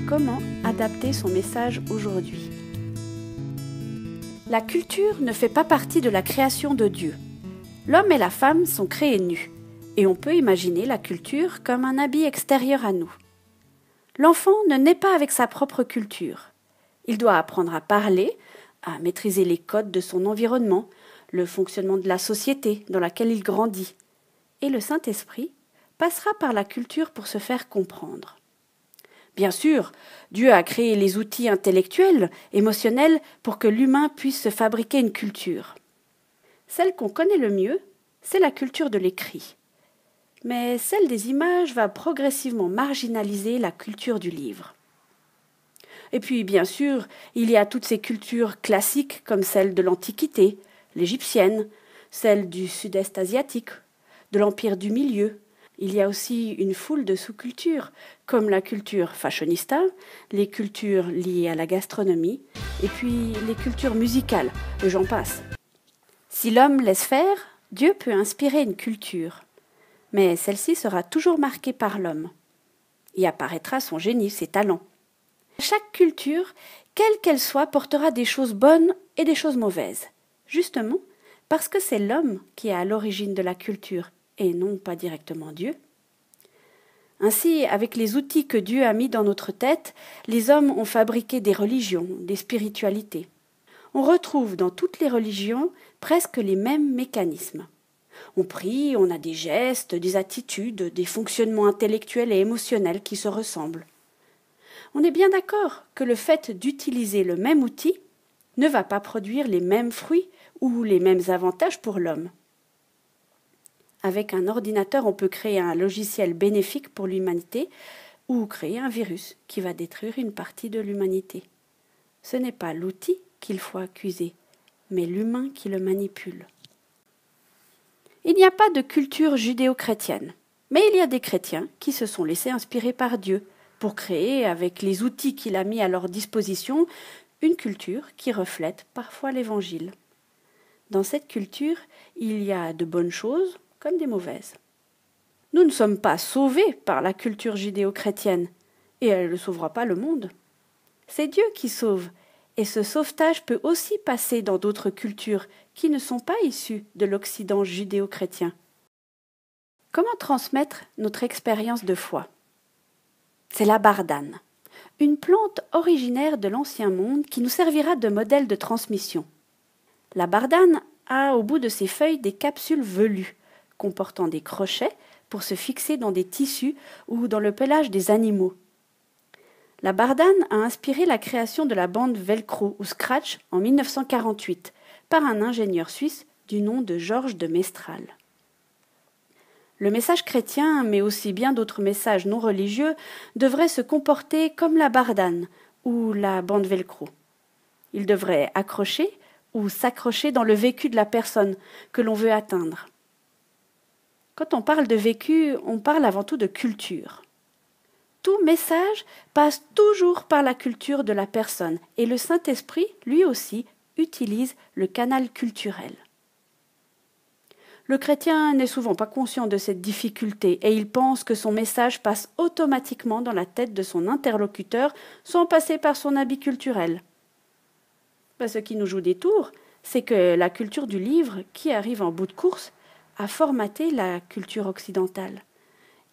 comment adapter son message aujourd'hui. La culture ne fait pas partie de la création de Dieu. L'homme et la femme sont créés nus, et on peut imaginer la culture comme un habit extérieur à nous. L'enfant ne naît pas avec sa propre culture. Il doit apprendre à parler, à maîtriser les codes de son environnement, le fonctionnement de la société dans laquelle il grandit. Et le Saint-Esprit passera par la culture pour se faire comprendre. Bien sûr, Dieu a créé les outils intellectuels, émotionnels, pour que l'humain puisse se fabriquer une culture. Celle qu'on connaît le mieux, c'est la culture de l'écrit. Mais celle des images va progressivement marginaliser la culture du livre. Et puis, bien sûr, il y a toutes ces cultures classiques comme celle de l'Antiquité, l'égyptienne, celle du sud-est asiatique, de l'Empire du Milieu. Il y a aussi une foule de sous-cultures, comme la culture fashionista, les cultures liées à la gastronomie, et puis les cultures musicales, et j'en passe. Si l'homme laisse faire, Dieu peut inspirer une culture, mais celle-ci sera toujours marquée par l'homme. Y apparaîtra son génie, ses talents. Chaque culture, quelle qu'elle soit, portera des choses bonnes et des choses mauvaises, justement parce que c'est l'homme qui est à l'origine de la culture, et non pas directement Dieu. Ainsi, avec les outils que Dieu a mis dans notre tête, les hommes ont fabriqué des religions, des spiritualités. On retrouve dans toutes les religions presque les mêmes mécanismes. On prie, on a des gestes, des attitudes, des fonctionnements intellectuels et émotionnels qui se ressemblent. On est bien d'accord que le fait d'utiliser le même outil ne va pas produire les mêmes fruits ou les mêmes avantages pour l'homme. Avec un ordinateur, on peut créer un logiciel bénéfique pour l'humanité ou créer un virus qui va détruire une partie de l'humanité. Ce n'est pas l'outil qu'il faut accuser, mais l'humain qui le manipule. Il n'y a pas de culture judéo-chrétienne, mais il y a des chrétiens qui se sont laissés inspirer par Dieu pour créer, avec les outils qu'il a mis à leur disposition, une culture qui reflète parfois l'Évangile. Dans cette culture, il y a de bonnes choses comme des mauvaises. Nous ne sommes pas sauvés par la culture judéo-chrétienne, et elle ne sauvera pas le monde. C'est Dieu qui sauve, et ce sauvetage peut aussi passer dans d'autres cultures qui ne sont pas issues de l'Occident judéo-chrétien. Comment transmettre notre expérience de foi ? C'est la bardane, une plante originaire de l'Ancien Monde qui nous servira de modèle de transmission. La bardane a au bout de ses feuilles des capsules velues, comportant des crochets pour se fixer dans des tissus ou dans le pelage des animaux. La bardane a inspiré la création de la bande Velcro ou Scratch en 1948 par un ingénieur suisse du nom de Georges de Mestral. Le message chrétien, mais aussi bien d'autres messages non religieux, devrait se comporter comme la bardane ou la bande Velcro. Il devrait accrocher ou s'accrocher dans le vécu de la personne que l'on veut atteindre. Quand on parle de vécu, on parle avant tout de culture. Tout message passe toujours par la culture de la personne, et le Saint-Esprit, lui aussi, utilise le canal culturel. Le chrétien n'est souvent pas conscient de cette difficulté, et il pense que son message passe automatiquement dans la tête de son interlocuteur sans passer par son habit culturel. Ce qui nous joue des tours, c'est que la culture du livre, qui arrive en bout de course, a formaté la culture occidentale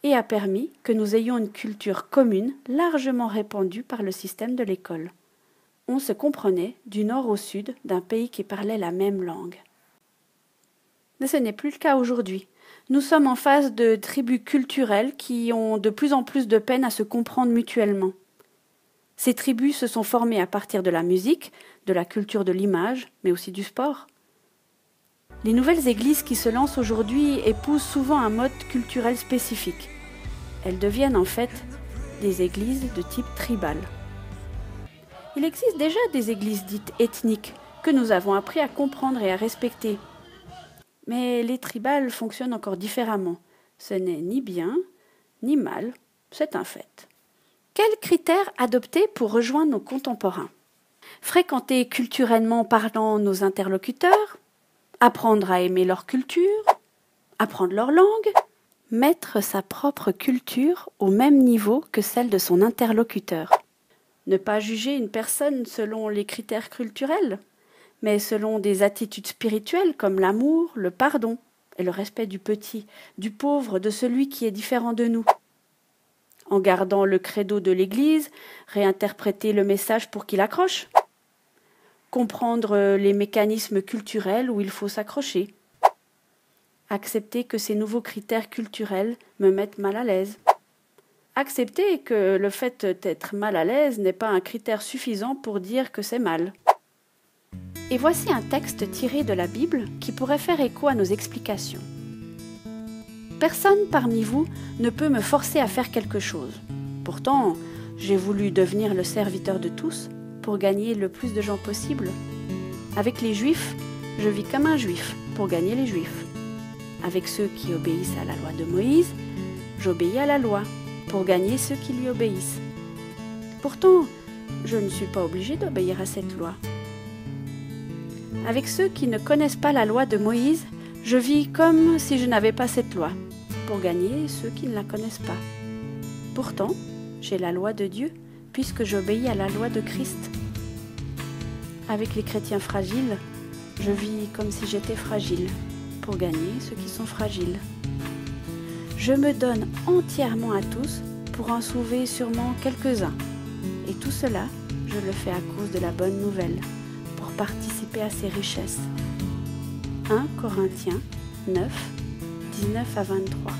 et a permis que nous ayons une culture commune largement répandue par le système de l'école. On se comprenait du nord au sud d'un pays qui parlait la même langue. Mais ce n'est plus le cas aujourd'hui. Nous sommes en face de tribus culturelles qui ont de plus en plus de peine à se comprendre mutuellement. Ces tribus se sont formées à partir de la musique, de la culture de l'image, mais aussi du sport. Les nouvelles églises qui se lancent aujourd'hui épousent souvent un mode culturel spécifique. Elles deviennent en fait des églises de type tribal. Il existe déjà des églises dites ethniques que nous avons appris à comprendre et à respecter. Mais les tribales fonctionnent encore différemment. Ce n'est ni bien, ni mal, c'est un fait. Quels critères adopter pour rejoindre nos contemporains ? Fréquenter culturellement parlant nos interlocuteurs ? Apprendre à aimer leur culture, apprendre leur langue, mettre sa propre culture au même niveau que celle de son interlocuteur. Ne pas juger une personne selon les critères culturels, mais selon des attitudes spirituelles comme l'amour, le pardon et le respect du petit, du pauvre, de celui qui est différent de nous. En gardant le credo de l'Église, réinterpréter le message pour qu'il accroche. Comprendre les mécanismes culturels où il faut s'accrocher. Accepter que ces nouveaux critères culturels me mettent mal à l'aise. Accepter que le fait d'être mal à l'aise n'est pas un critère suffisant pour dire que c'est mal. Et voici un texte tiré de la Bible qui pourrait faire écho à nos explications. Personne parmi vous ne peut me forcer à faire quelque chose. Pourtant, j'ai voulu devenir le serviteur de tous pour gagner le plus de gens possible. Avec les Juifs, je vis comme un Juif pour gagner les Juifs. Avec ceux qui obéissent à la loi de Moïse, j'obéis à la loi pour gagner ceux qui lui obéissent. Pourtant, je ne suis pas obligé d'obéir à cette loi. Avec ceux qui ne connaissent pas la loi de Moïse, je vis comme si je n'avais pas cette loi, pour gagner ceux qui ne la connaissent pas. Pourtant, j'ai la loi de Dieu, puisque j'obéis à la loi de Christ. Avec les chrétiens fragiles, je vis comme si j'étais fragile, pour gagner ceux qui sont fragiles. Je me donne entièrement à tous pour en sauver sûrement quelques-uns. Et tout cela, je le fais à cause de la bonne nouvelle, pour participer à ses richesses. 1 Corinthiens 9, 19 à 23.